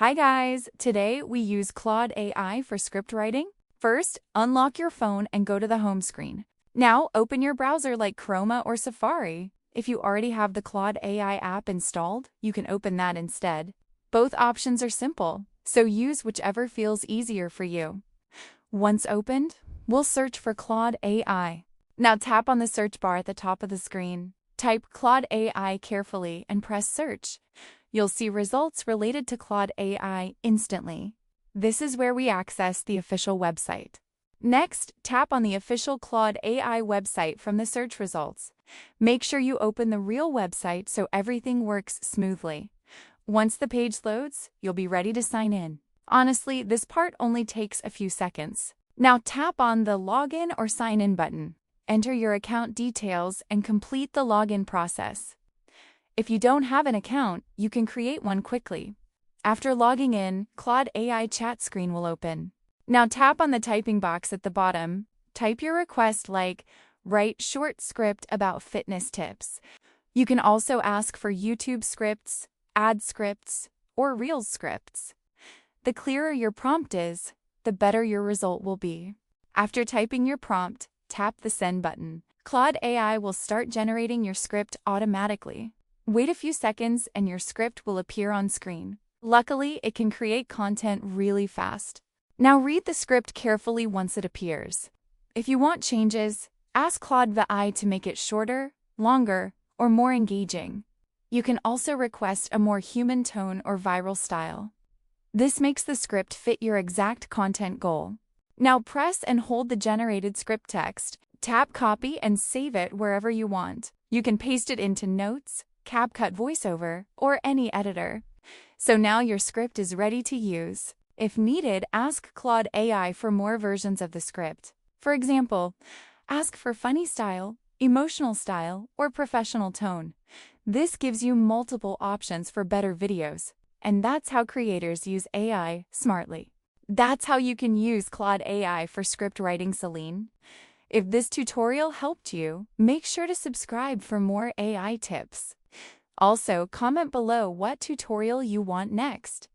Hi guys! Today we use Claude AI for script writing. First, unlock your phone and go to the home screen. Now open your browser like Chrome or Safari. If you already have the Claude AI app installed, you can open that instead. Both options are simple, so use whichever feels easier for you. Once opened, we'll search for Claude AI. Now tap on the search bar at the top of the screen. Type Claude AI carefully and press search. You'll see results related to Claude AI instantly. This is where we access the official website. Next, tap on the official Claude AI website from the search results. Make sure you open the real website so everything works smoothly. Once the page loads, you'll be ready to sign in. Honestly, this part only takes a few seconds. Now tap on the Login or Sign In button. Enter your account details and complete the login process. If you don't have an account, you can create one quickly. After logging in, Claude AI chat screen will open. Now tap on the typing box at the bottom. Type your request like, write short script about fitness tips. You can also ask for YouTube scripts, ad scripts, or Reels scripts. The clearer your prompt is, the better your result will be. After typing your prompt, tap the send button. Claude AI will start generating your script automatically. Wait a few seconds and your script will appear on screen. Luckily, it can create content really fast. Now read the script carefully once it appears. If you want changes, ask Claude AI to make it shorter, longer, or more engaging. You can also request a more human tone or viral style. This makes the script fit your exact content goal. Now press and hold the generated script text. Tap copy and save it wherever you want. You can paste it into Notes, CapCut VoiceOver, or any editor. So now your script is ready to use. If needed, ask Claude AI for more versions of the script. For example, ask for funny style, emotional style, or professional tone. This gives you multiple options for better videos. And that's how creators use AI smartly. That's how you can use Claude AI for script writing, Celine. If this tutorial helped you, make sure to subscribe for more AI tips. Also, comment below what tutorial you want next.